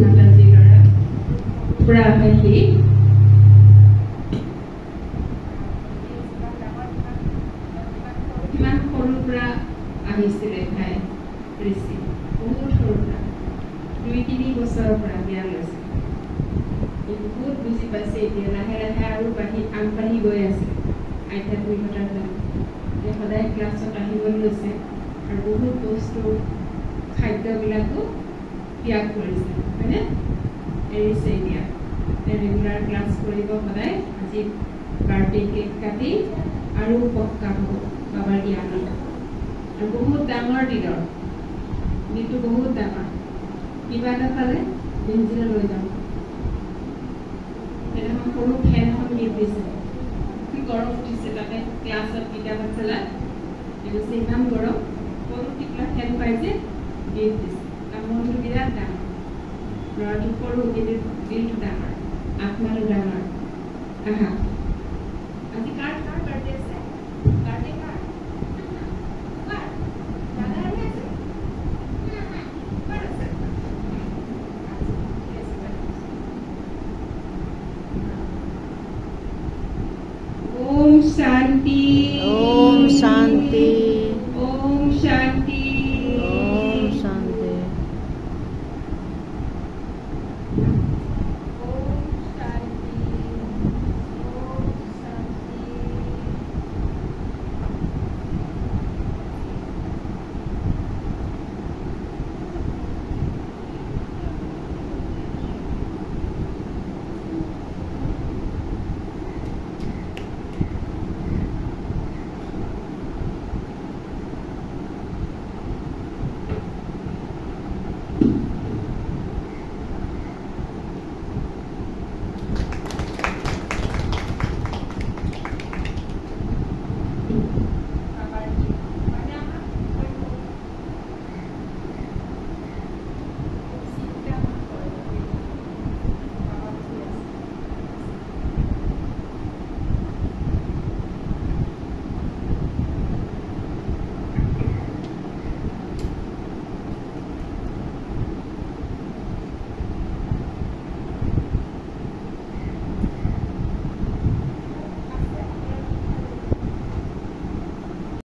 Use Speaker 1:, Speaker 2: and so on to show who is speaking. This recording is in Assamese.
Speaker 1: মাতাজী ল'ৰা পুৰা হেৰি কিমান সৰুৰ পৰা আহিছিলে ভাই ঋষি বহুত সৰুৰ পৰা 2-3 বছৰৰ পৰা জ্ঞান লৈছে বহুত বুজি পাইছে এতিয়া লাহে লাহে আৰু আগবাঢ়ি গৈ আছে আধ্যাত্মিকতাৰ ফালে সদায় ক্লাছত আহিবলৈ লৈছে আৰু বহুত বস্তু খাদ্যবিলাকো ত্যাগ কৰিছে হয়নে এৰিছে এতিয়া ৰেগুলাৰ ক্লাছ কৰিব সদায় আজি বাৰ্থডে কেক কাটি আৰু পক্কা হ'ব বাবাৰ জ্ঞানত আৰু বহুত ডাঙৰ দিনটো বহুত ডাঙৰ কিবা এটা পালে বেঞ্চিলে লৈ যাম সেইদিনাখন সৰু ফেন এখন গিফ্ট দিছে কি গৰম উঠিছে তাতে ক্লাছত কিতাপ আছিলে এইটো ইমান গৰম সৰু টিকলা ফেন পাইছে গিফ্ট দিছে তাৰ মনটো বিৰাট ডাঙৰ ল'ৰাটো সৰু কিন্তু দিলটো ডাঙৰ আত্মাটো ডাঙৰ আহা আজি কাৰ বাৰ্থডে